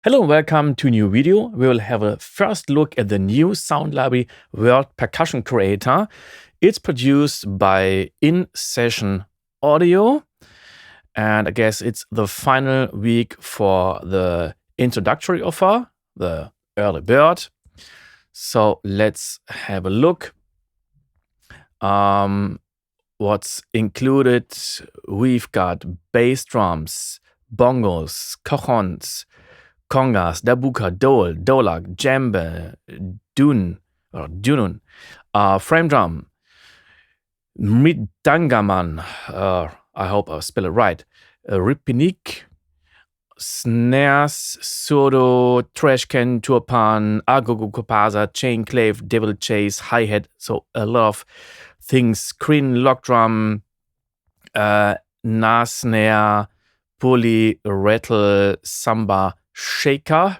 Hello and welcome to a new video. We will have a first look at the new sound library World Percussion Creator. It's produced by InSessionAudio, and I guess it's the final week for the introductory offer, the early bird. So let's have a look. What's included? We've got bass drums, bongos, cajons, congas, dabuka, dole, dolak, djembe, dunun, frame drum, mridangaman, I hope I spell it right, ripinik, snares, surdo, trash can, turpan, agogo kopasa, chain clave, devil chase, hi-hat, so a lot of things, screen, lock drum, na snare, pulley, rattle, samba, shaker,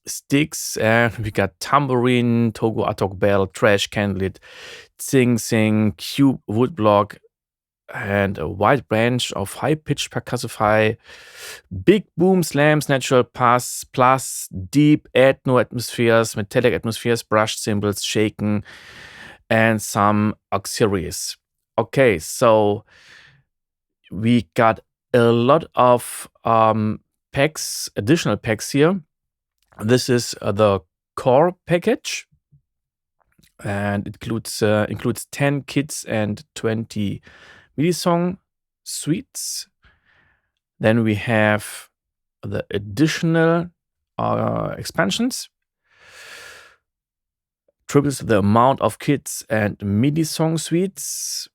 sticks, and we got tambourine, togo atok bell, trash candlet, sing, cube woodblock, and a wide range of high-pitched percussify, big boom slams, natural pass, plus deep ethno atmospheres, metallic atmospheres, brushed cymbals, shaken, and some auxiliaries. Okay, so we got a lot of packs, additional packs here. This is the core package, and it includes 10 kits and 20 MIDI song suites. Then we have the additional expansions, triples the amount of kits and MIDI song suites,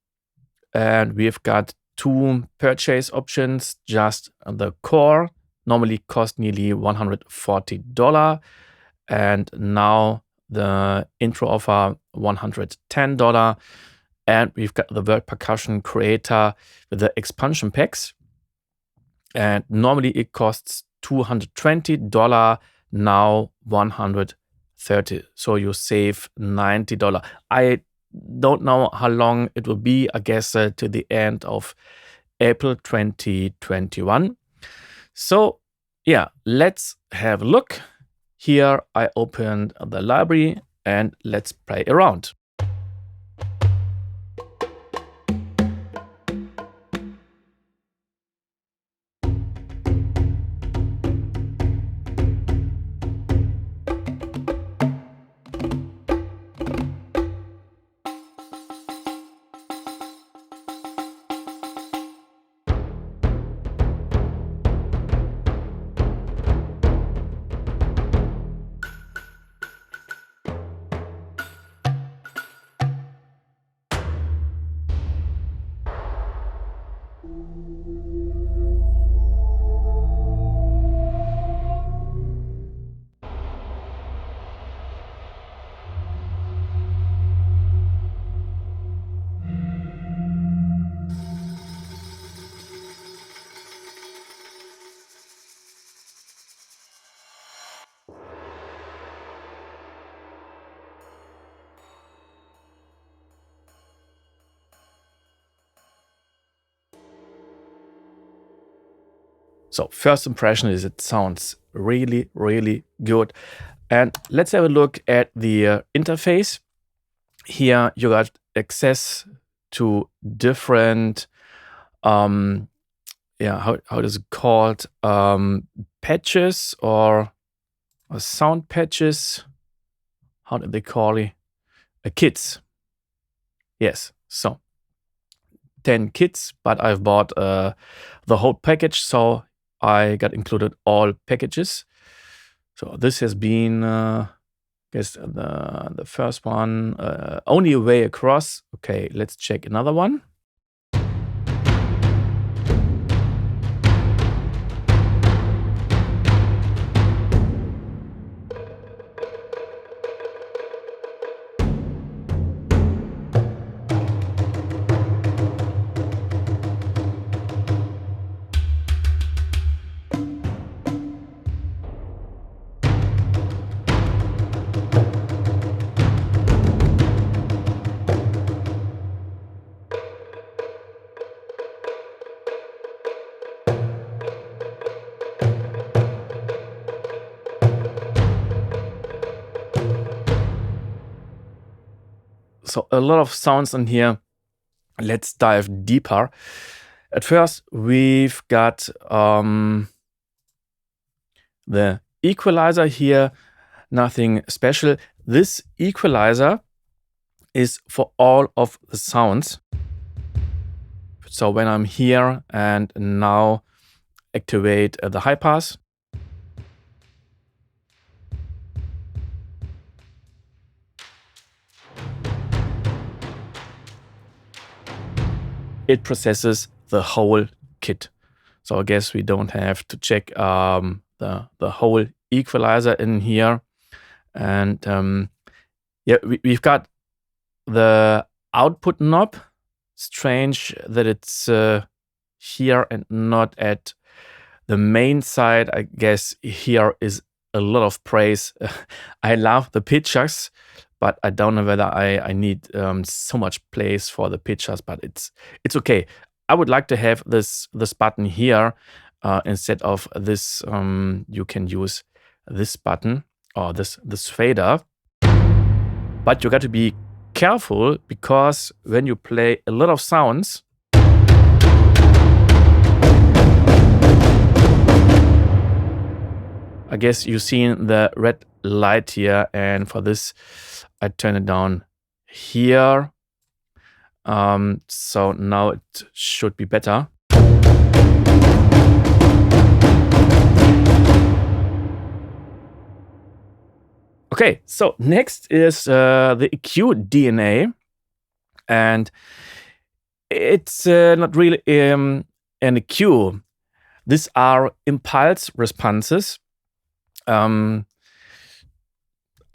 and we've got 2 purchase options. Just the core normally cost nearly $140, and now the intro offer $110. And we've got the World Percussion Creator with the expansion packs, and normally it costs $220, now $130, so you save $90. I don't know how long it will be. I guess to the end of April 2021. So yeah, let's have a look. Here I opened the library and let's play around. So first impression is it sounds really, really good. And let's have a look at the interface. Here you got access to different, how is it called? Patches or sound patches. How did they call it? Kits. Yes, so 10 kits, but I've bought the whole package, so I got included all packages. So this has been, I guess, the first one, only a way across. Okay, let's check another one. So a lot of sounds in here. Let's dive deeper. At first, we've got the equalizer here, nothing special. This equalizer is for all of the sounds. So when I'm here and now activate the high pass, it processes the whole kit. So I guess we don't have to check the whole equalizer in here. And yeah, we've got the output knob. Strange that it's here and not at the main side. I guess here is a lot of praise. I love the pictures, but I don't know whether I need so much place for the pictures, but it's okay. I would like to have this button here instead of this. You can use this button or this fader, but you got to be careful because when you play a lot of sounds, I guess you've seen the red light here, and for this I turn it down here. So now it should be better. Okay, so next is the EQ DNA, and it's not really an EQ. These are impulse responses. I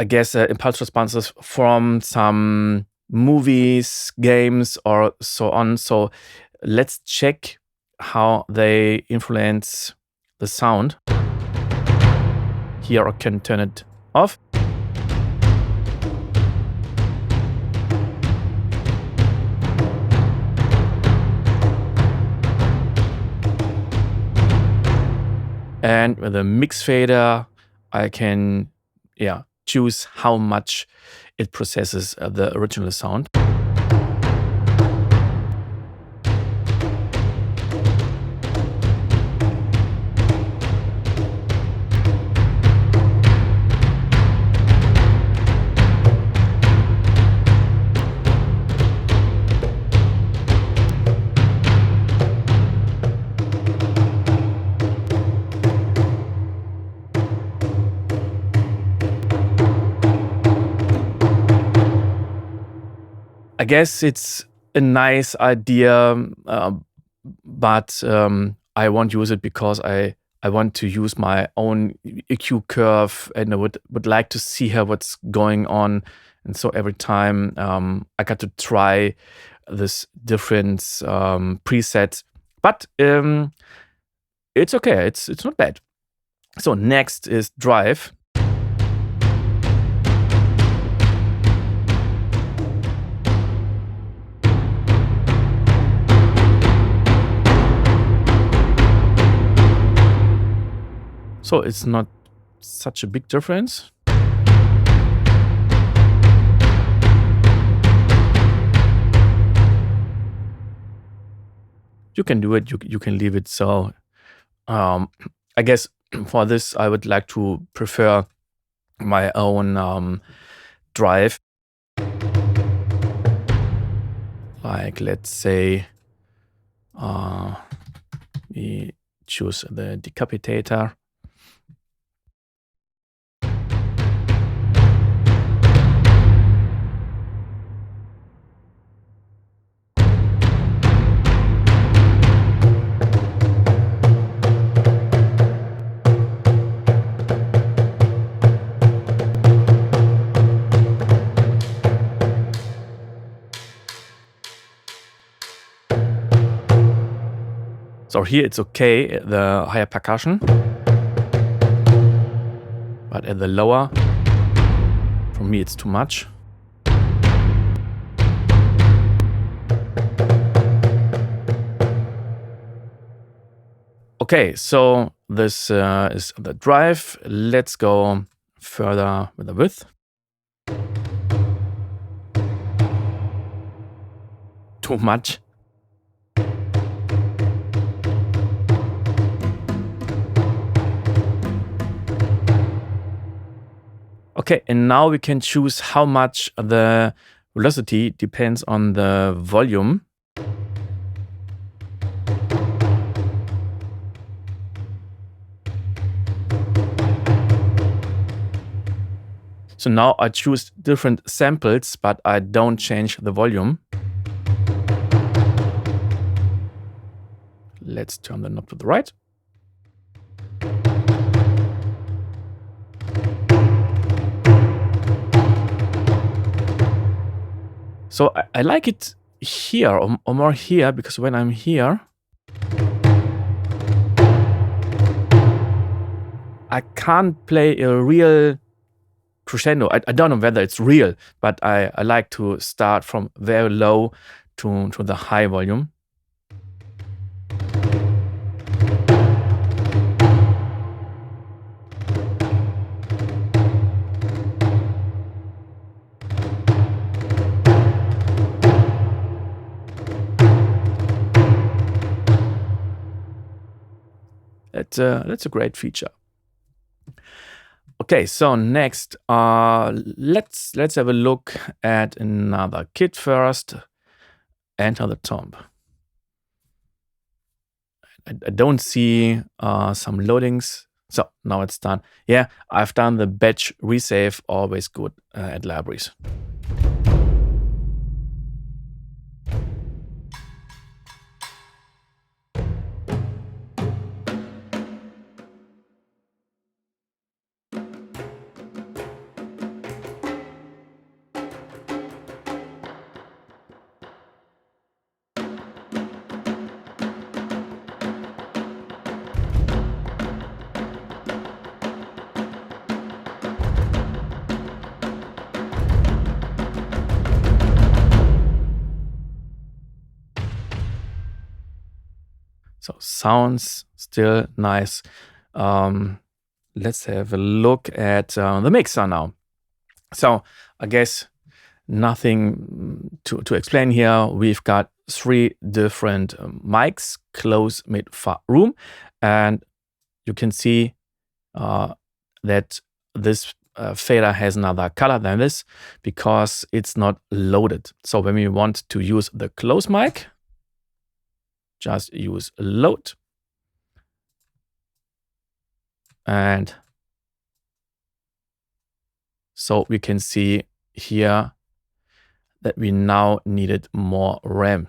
guess impulse responses from some movies, games, or so on. So let's check how they influence the sound. Here I can turn it off. And with the mix fader, I can choose how much it processes the original sound. I guess it's a nice idea, but I won't use it because I want to use my own EQ curve, and I would like to see how what's going on. And so every time I got to try this different presets, but it's okay. It's not bad. So next is drive. So it's not such a big difference. You can do it, you can leave it. So I guess for this, I would like to prefer my own drive. Like, let's say we choose the decapitator. So here it's okay, the higher percussion, but at the lower, for me it's too much. Okay, so this is the drive. Let's go further with the width. too much. Okay, and now we can choose how much the velocity depends on the volume. So now I choose different samples, but I don't change the volume. Let's turn the knob to the right. So I like it here or more here, because when I'm here, I can't play a real crescendo. I don't know whether it's real, but I like to start from very low to the high volume. That's a great feature. Okay, so next, let's have a look at another kit first. Enter the tomb. I don't see some loadings. So now it's done. Yeah, I've done the batch resave, always good at libraries. So sounds still nice. Let's have a look at the mixer now. So I guess nothing to explain here. We've got 3 different mics, close, mid, far, room. And you can see that this fader has another color than this because it's not loaded. So when we want to use the close mic, just use load. And so we can see here that we now needed more RAM.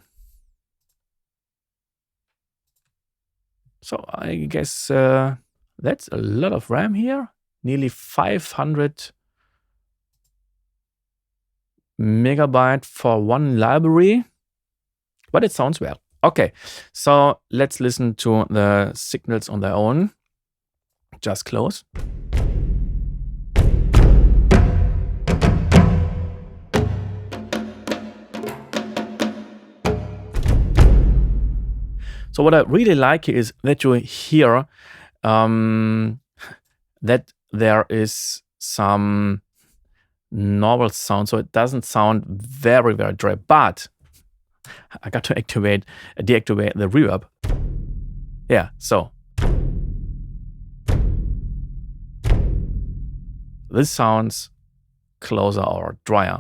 So I guess that's a lot of RAM here. Nearly 500 megabyte for one library, but it sounds well. Okay, so let's listen to the signals on their own. Just close. So what I really like is that you hear that there is some normal sound, so it doesn't sound very, very dry, but I got to deactivate the reverb. Yeah, so this sounds closer or drier.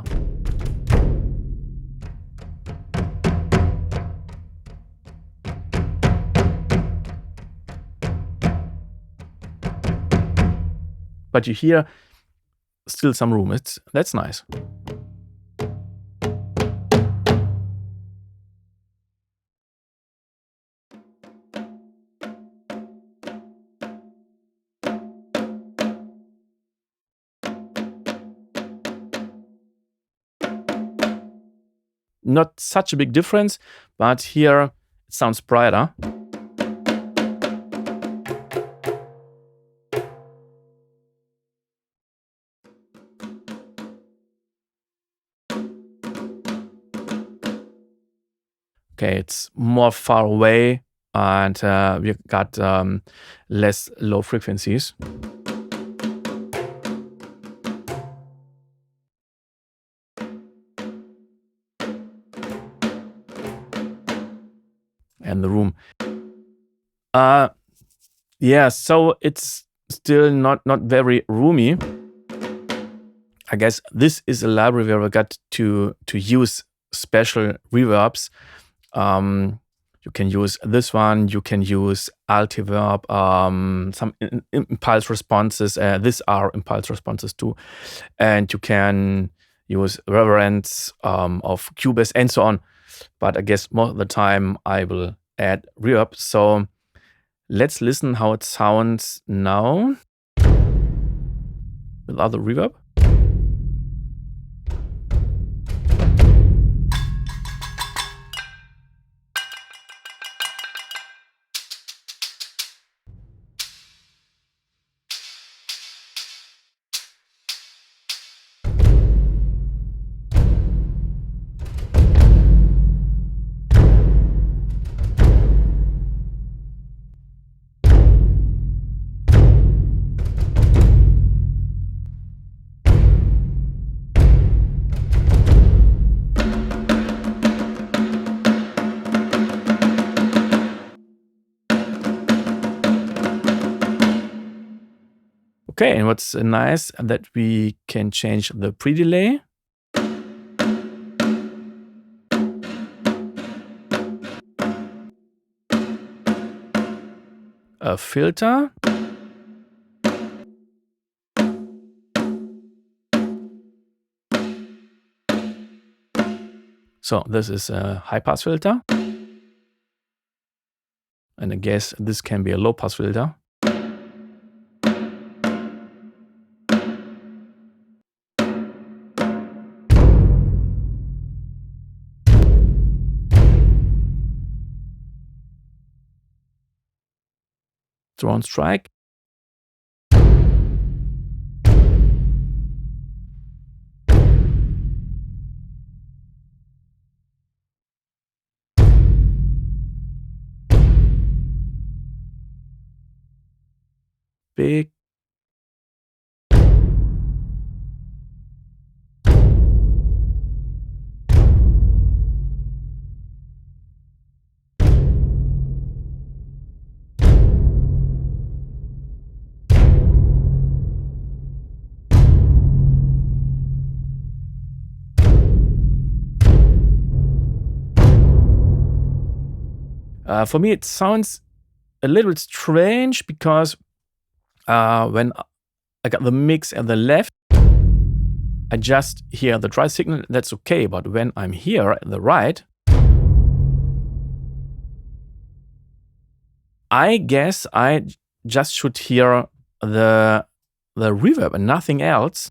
But you hear still some room. That's nice. Not such a big difference, but here it sounds brighter. Okay, it's more far away, and we got less low frequencies. in the room. Yeah, so it's still not very roomy. I guess this is a library where we got to use special reverbs. You can use this one. You can use altiverb, some impulse responses. These are impulse responses too. And you can use reverence of Cubase and so on. But I guess most of the time I will add reverb. So let's listen how it sounds now without the reverb. Okay, and what's nice that we can change the pre-delay. A filter. So this is a high-pass filter. And I guess this can be a low-pass filter. Drone strike. Big. For me, it sounds a little bit strange because when I got the mix at the left, I just hear the dry signal. That's okay. But when I'm here at the right, I guess I just should hear the reverb and nothing else.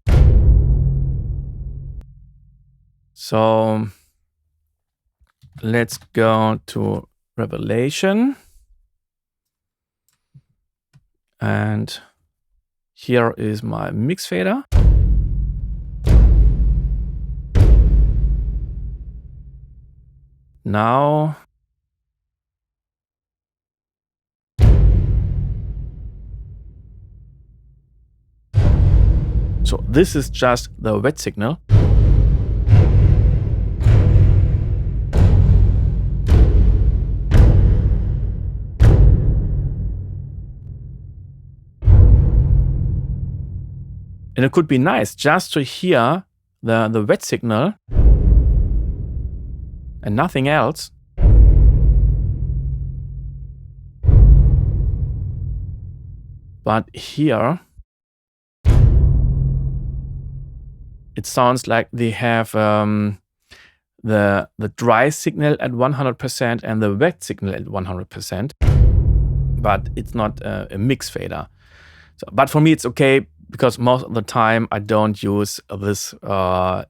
So let's go to Revelation. And here is my mix fader. Now so this is just the wet signal. And it could be nice just to hear the wet signal and nothing else. But here, it sounds like they have the dry signal at 100% and the wet signal at 100%. But it's not a mix fader. So, but for me, it's okay because most of the time I don't use this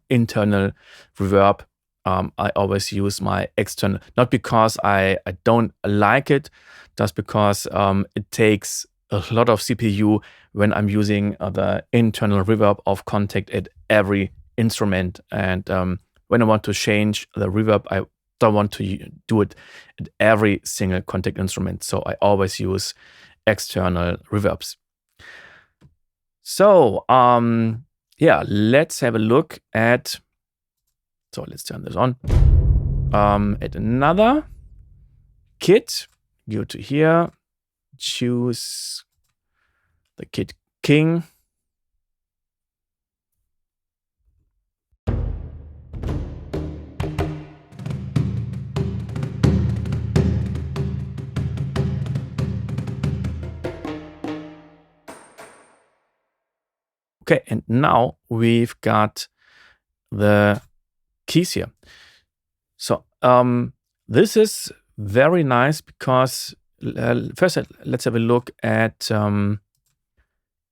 internal reverb. I always use my external, not because I don't like it, just because it takes a lot of CPU when I'm using the internal reverb of Contact at every instrument. And when I want to change the reverb, I don't want to do it at every single Contact instrument. So I always use external reverbs. So yeah, let's have a look at, so let's turn this on, at another kit, go to here, choose the kit king. Okay, and now we've got the keys here. So this is very nice because first let's have a look at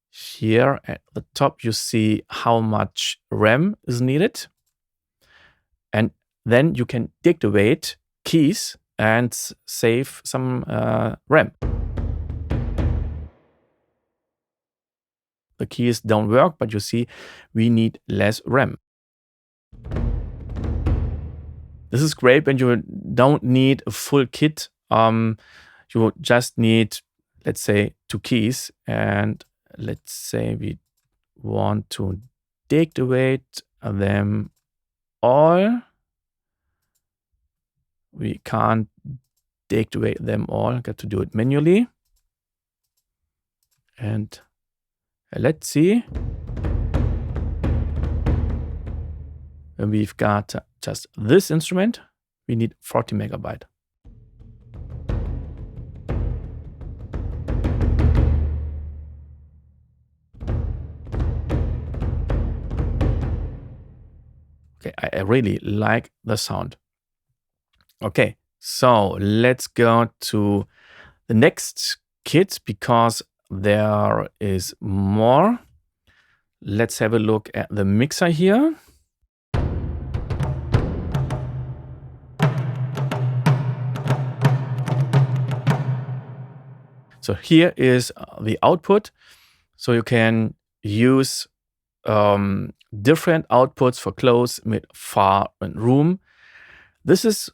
here at the top. You see how much RAM is needed, and then you can deactivate keys and save some RAM. The keys don't work, but you see we need less RAM. This is great when you don't need a full kit. You just need, let's say, 2 keys, and let's say we want to deactivate them all. We can't deactivate them all. Got to do it manually. And let's see. When we've got just this instrument, we need 40 megabyte. Okay, I really like the sound. Okay, so let's go to the next kit because there is more. Let's have a look at the mixer here. So here is the output. So you can use different outputs for close, mid, far, and room. This is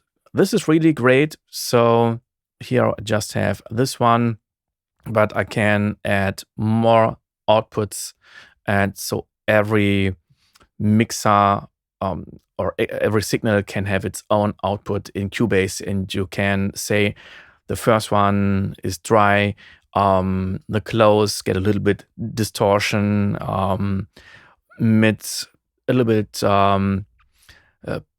really great. So here I just have this one, but I can add more outputs, and so every mixer or every signal can have its own output in Cubase, and you can say the first one is dry, the close get a little bit distortion, mid a little bit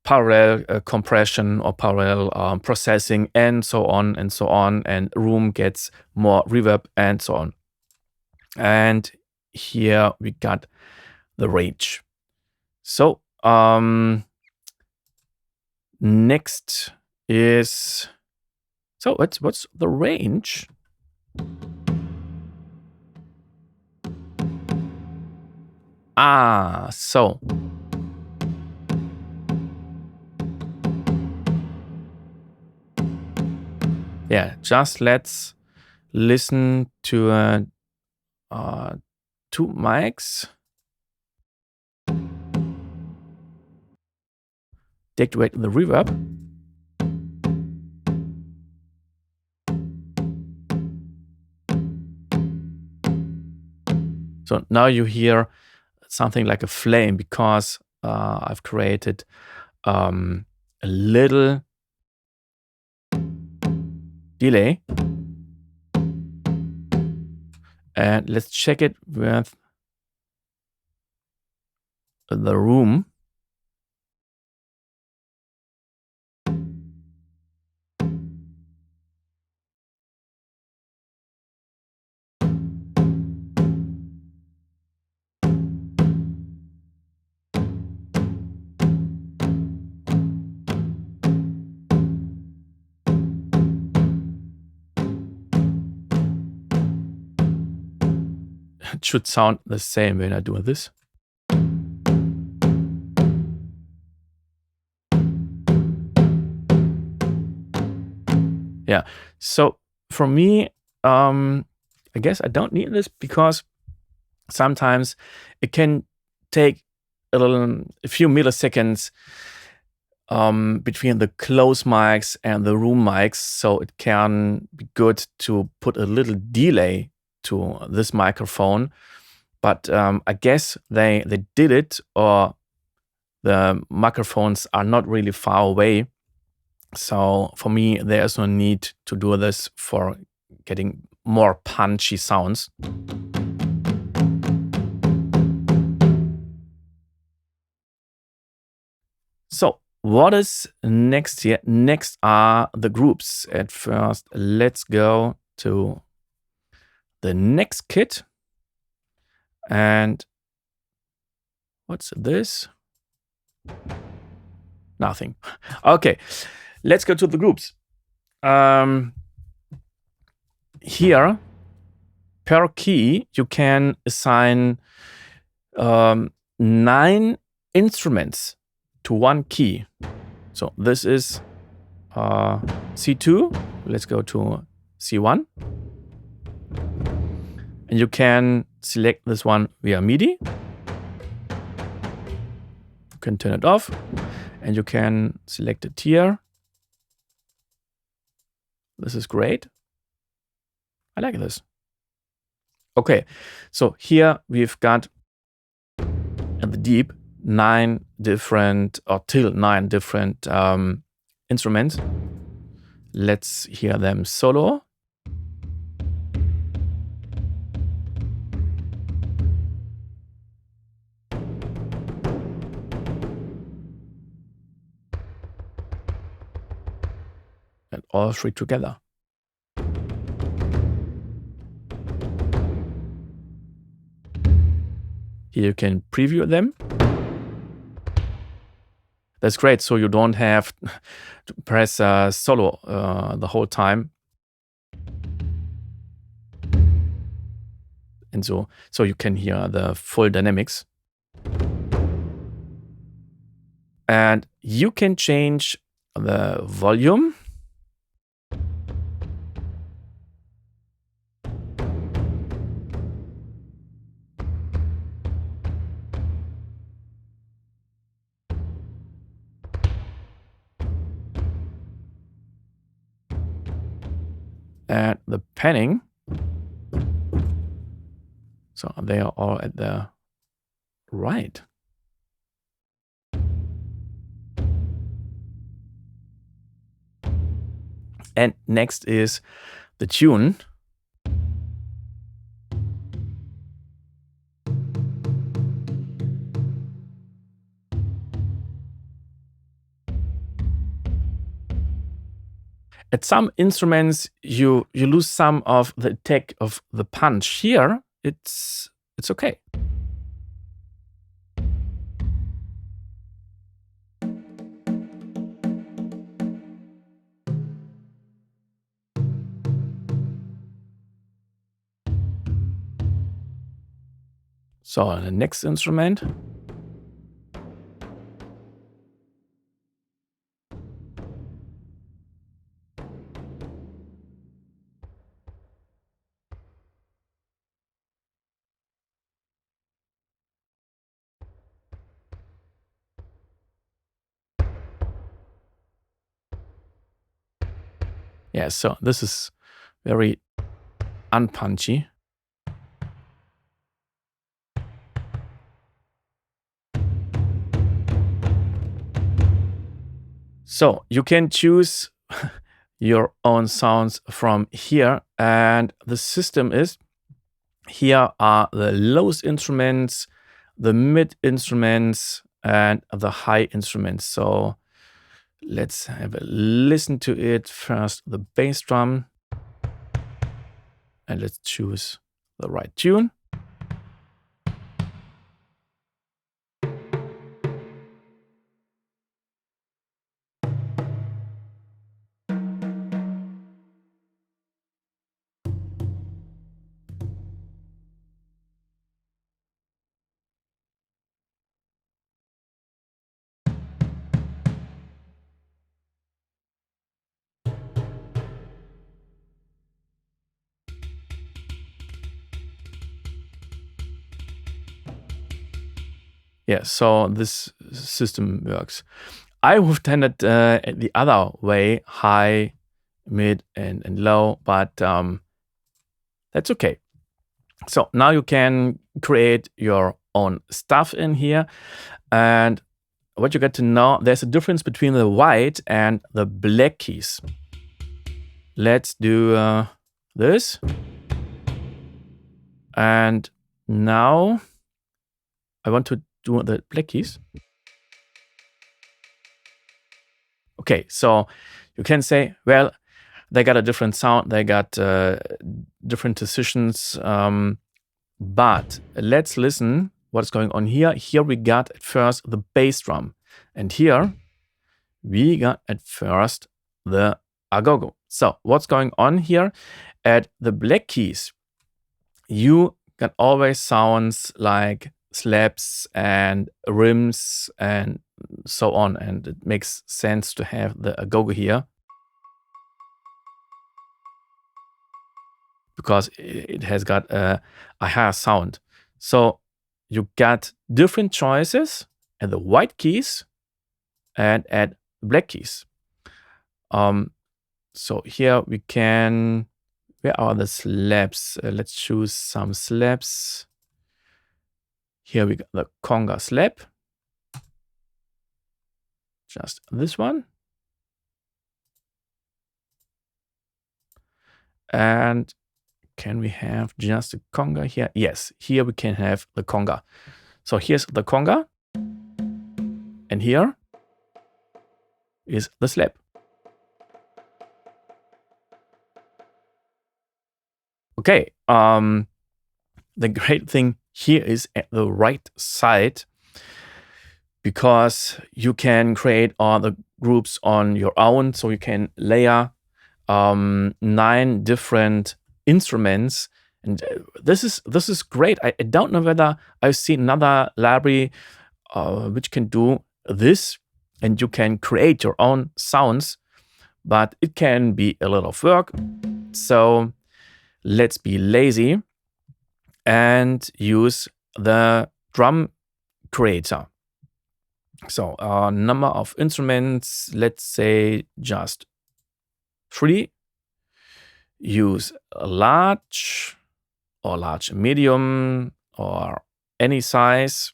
parallel compression or parallel processing, and so on and so on, and room gets more reverb and so on. And here we got the range. So next is, so what's the range? So yeah, just let's listen to 2 mics. Deactivate the reverb. So now you hear something like a flame because I've created a little delay. And let's check it with the room. It should sound the same when I do this. Yeah, so for me, I guess I don't need this because sometimes it can take a few milliseconds between the close mics and the room mics, so it can be good to put a little delay to this microphone. But I guess they did it, or the microphones are not really far away, So for me, there's no need to do this for getting more punchy sounds. So what is next here? Next are the groups. At first, let's go to the next kit. And what's this? Nothing. Okay, let's go to the groups. Here, per key, you can assign 9 instruments to one key. So this is C2. Let's go to C1. And you can select this one via MIDI. You can turn it off. And you can select it here. This is great. I like this. Okay, so here we've got at the deep 9 different, or till 9 different instruments. Let's hear them solo. And all 3 together. Here you can preview them. That's great, so you don't have to press solo the whole time. And so you can hear the full dynamics. And you can change the volume. And the panning. So they are all at the right. And next is the tune. At some instruments, you lose some of the attack of the punch. Here, it's okay. So the next instrument. Yeah, so this is very unpunchy. So you can choose your own sounds from here. And the system is, here are the lowest instruments, the mid instruments, and the high instruments. So let's have a listen to it. First, the bass drum. And let's choose the right tune. Yeah, so this system works. I would have done it the other way, high, mid, and low, but that's okay. So now you can create your own stuff in here. And what you get to know, there's a difference between the white and the black keys. Let's do this. And now I want to do the black keys. Okay, so you can say, well, they got a different sound, they got different decisions, but let's listen what's going on here. Here we got at first the bass drum, and here we got at first the agogo. So what's going on here? At the black keys, you got always sounds like slaps and rims and so on, and it makes sense to have the agogo here because it has got a higher sound. So you got different choices at the white keys and at the black keys. So here we can, where are the slaps? Let's choose some slaps. Here we got the conga slap. Just this one. And can we have just a conga here? Yes, here we can have the conga. So here's the conga. And here is the slap. Okay, the great thing here is at the right side, because you can create all the groups on your own. So you can layer 9 different instruments, and this is great. I don't know whether I've seen another library which can do this, and you can create your own sounds, but it can be a lot of work. So let's be lazy and use the drum creator. So number of instruments, let's say just 3. Use a large or large medium or any size.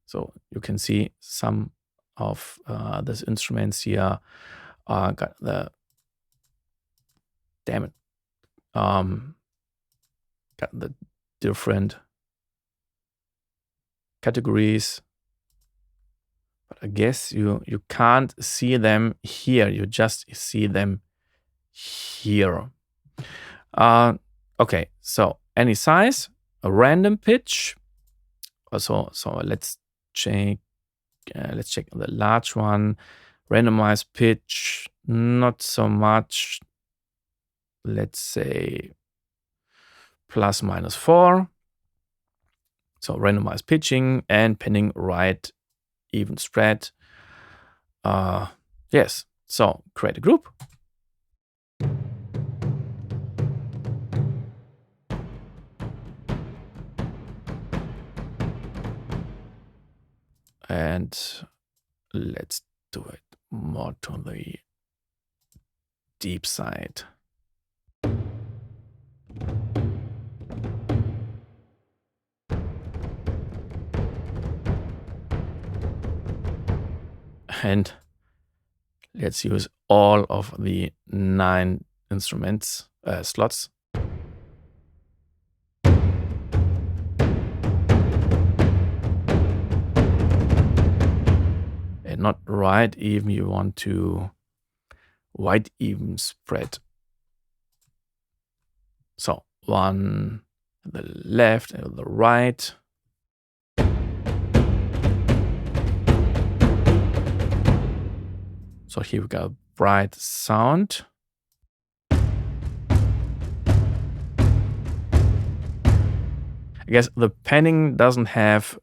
So you can see some of these instruments here got the, damn it, got the different categories. But I guess you can't see them here. You just see them here. Okay, so any size, a random pitch. So let's check. Let's check the large one. Randomized pitch, not so much. Let's say ±4. So randomized pitching and penning right, even spread. Yes. So create a group. And let's do it more to the deep side. And let's use all of the 9 instruments, slots. And not right even, you want to wide even spread. So 1 at the left and the right. So here we got bright sound. I guess the panning doesn't have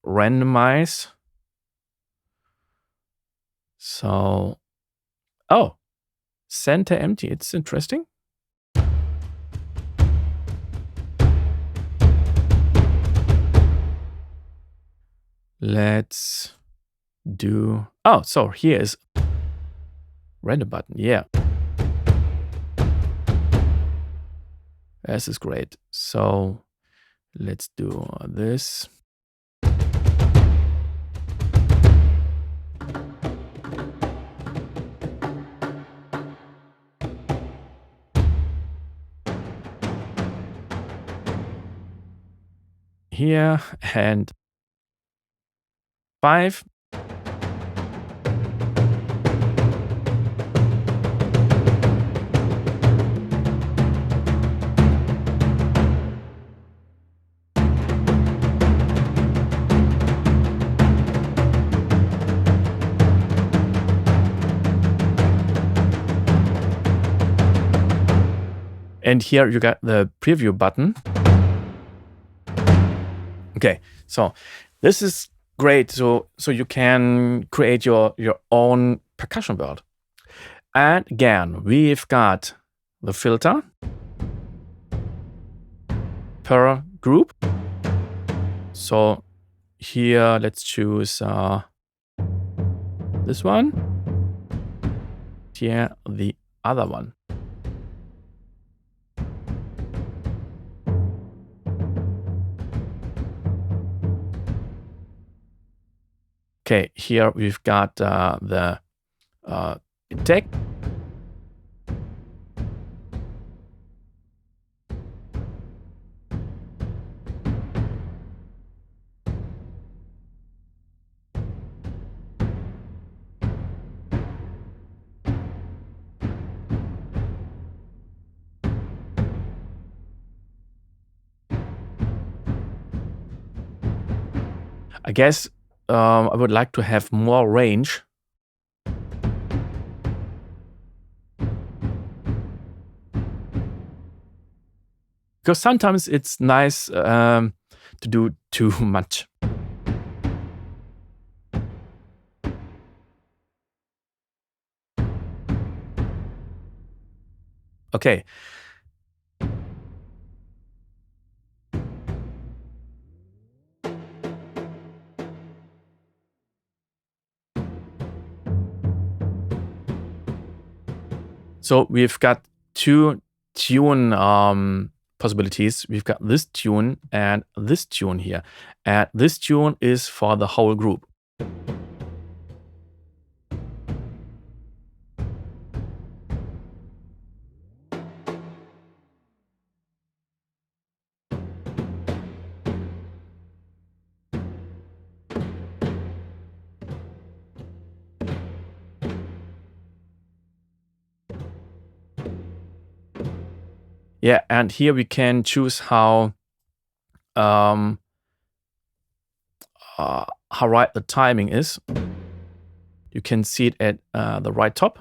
randomize. So, oh, center empty. It's interesting. Let's do, oh, so here is random button. Yeah. This is great. So let's do this. here and 5. And here you got the preview button. Okay, so this is great. So you can create your own percussion world. And again, we've got the filter per group. So here, let's choose this one. Here, the other one. Okay, here we've got the tag. I guess I would like to have more range. Because sometimes it's nice to do too much. Okay. So we've got two tune possibilities. We've got this tune and this tune here. And this tune is for the whole group. Yeah, and here we can choose how right the timing is. You can see it at the right top.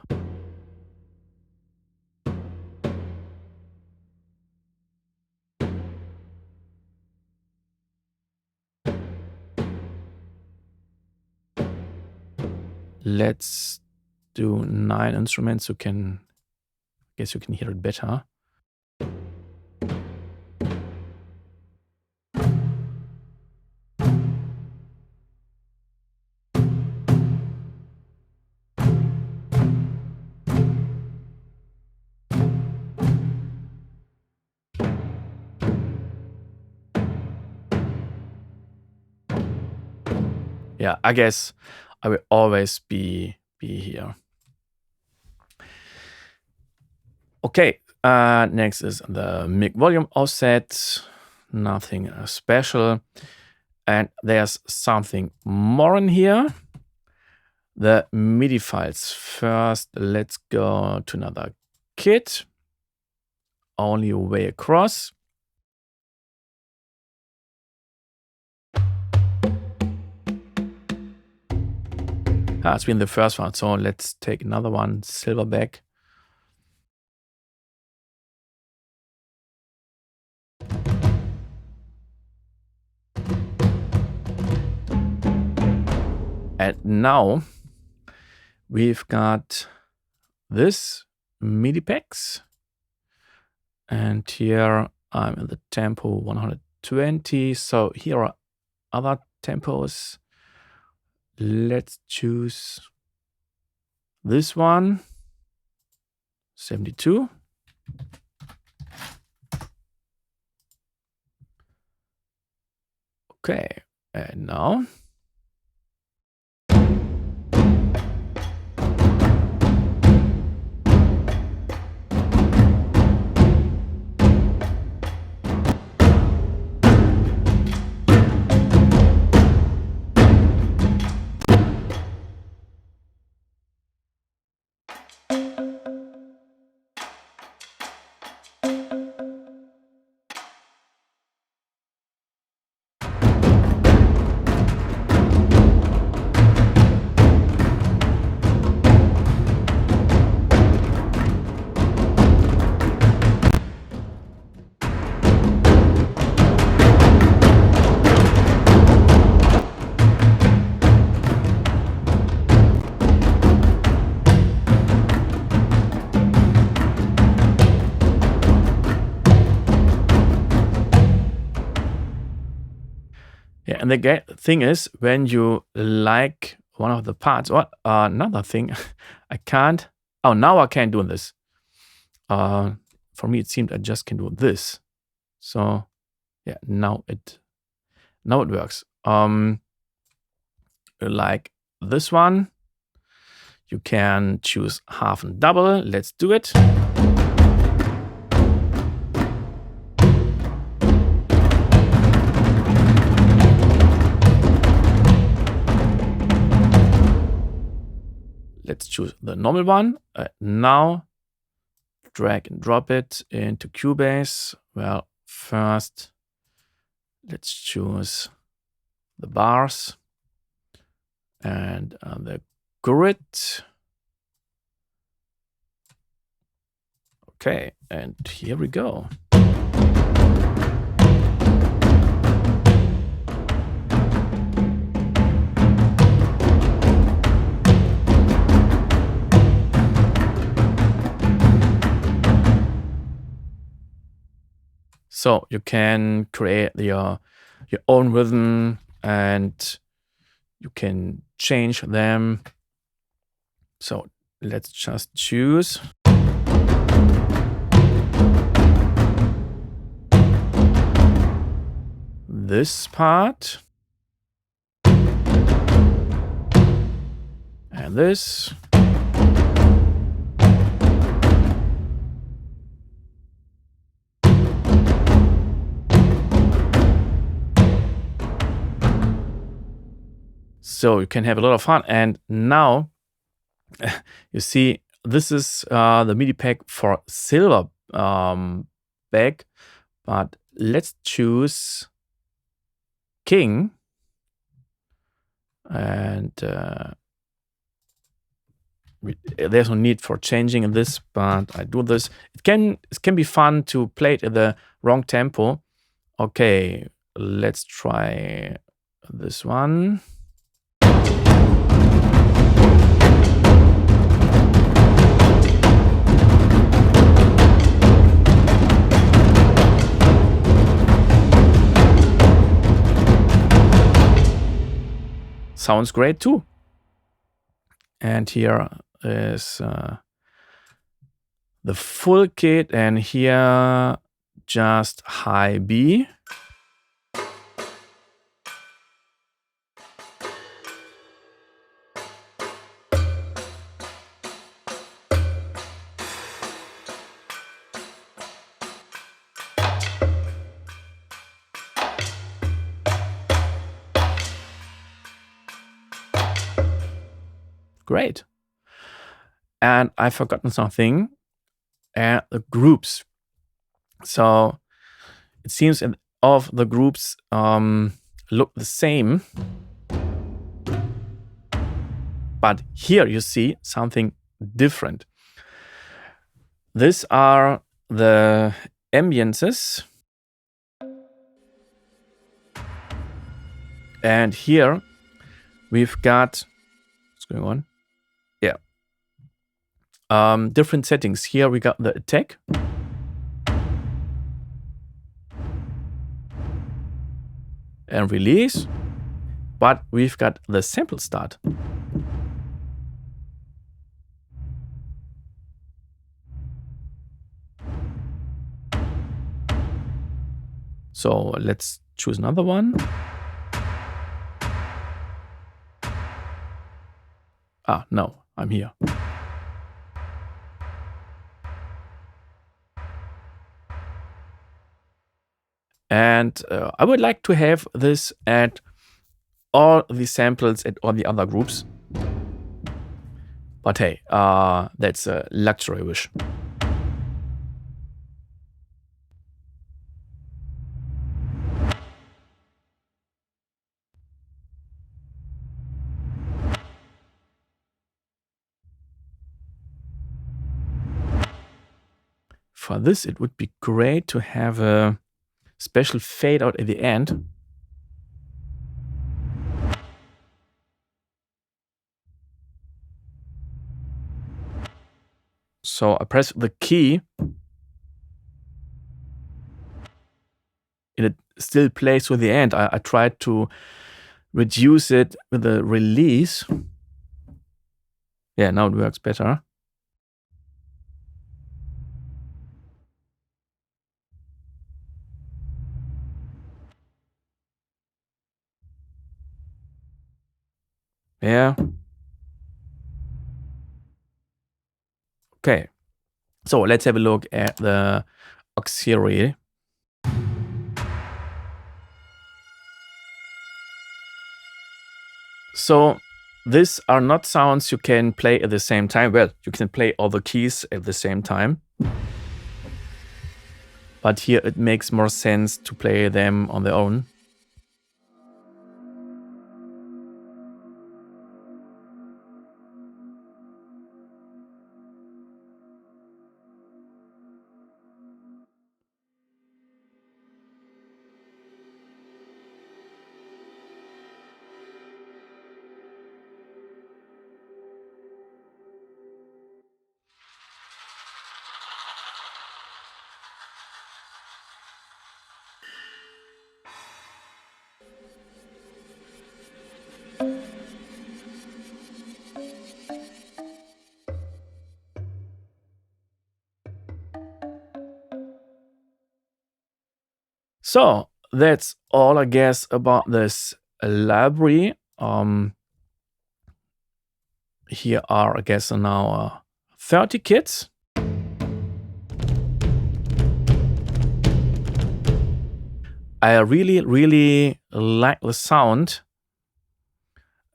Let's do 9 instruments. I guess you can hear it better. Yeah, I guess I will always be here. Okay, next is the mic volume offset. Nothing special. And there's something more in here. The MIDI files. First, let's go to another kit. Only way across. It's been the first one, so let's take another one, Silverback. And now we've got this MIDI packs. And here I'm in the tempo 120. So here are other tempos. Let's choose this one, 72. Okay, and now. Yeah, and the thing is, when you like one of the parts, or another thing, I can't. Oh, now I can do this. For me, it seemed I just can do this. So yeah, now it works. Like this one, you can choose half and double. Let's do it. Let's choose the normal one. Now drag and drop it into Cubase. Well, first let's choose the bars and the grid. Okay, and here we go. So you can create your own rhythm and you can change them. So let's just choose. This part. And this. So you can have a lot of fun. And now you see, this is the MIDI pack for silver back, but let's choose King. And there's no need for changing this, but I do this. It can be fun to play it at the wrong tempo. Okay, let's try this one. Sounds great too. And here is the full kit, and here just high B. Great. And I've forgotten something. The groups. So it seems all of the groups look the same. But here you see something different. These are the ambiences. And here we've got, what's going on? Yeah. Different settings. Here we got the attack. And release. But we've got the sample start. So let's choose another one. Ah, no, I'm here. And I would like to have this at all the samples at all the other groups. But hey, that's a luxury wish. For this, it would be great to have a special fade out at the end. So I press the key. it still plays to the end. I tried to reduce it with the release. Yeah, now it works better. Yeah. Okay. So let's have a look at the auxiliary. So these are not sounds you can play at the same time. Well, you can play all the keys at the same time. But here it makes more sense to play them on their own. So that's all, I guess, about this library. Here are, I guess, now 30 kits. I really like the sound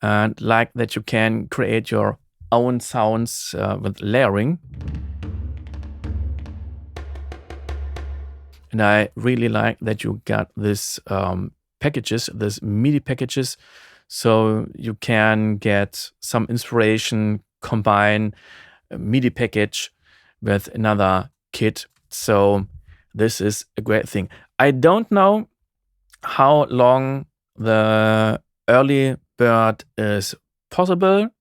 and like that you can create your own sounds with layering. And I really like that you got this packages, this MIDI packages, so you can get some inspiration, combine a MIDI package with another kit. So this is a great thing. I don't know how long the early bird is possible.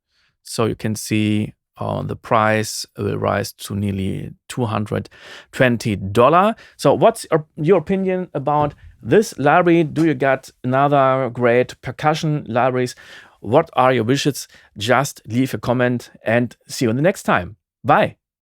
So you can see the price will rise to nearly $220. So what's your opinion about this library? Do you got another great percussion libraries? What are your wishes? Just leave a comment and see you in the next time. Bye.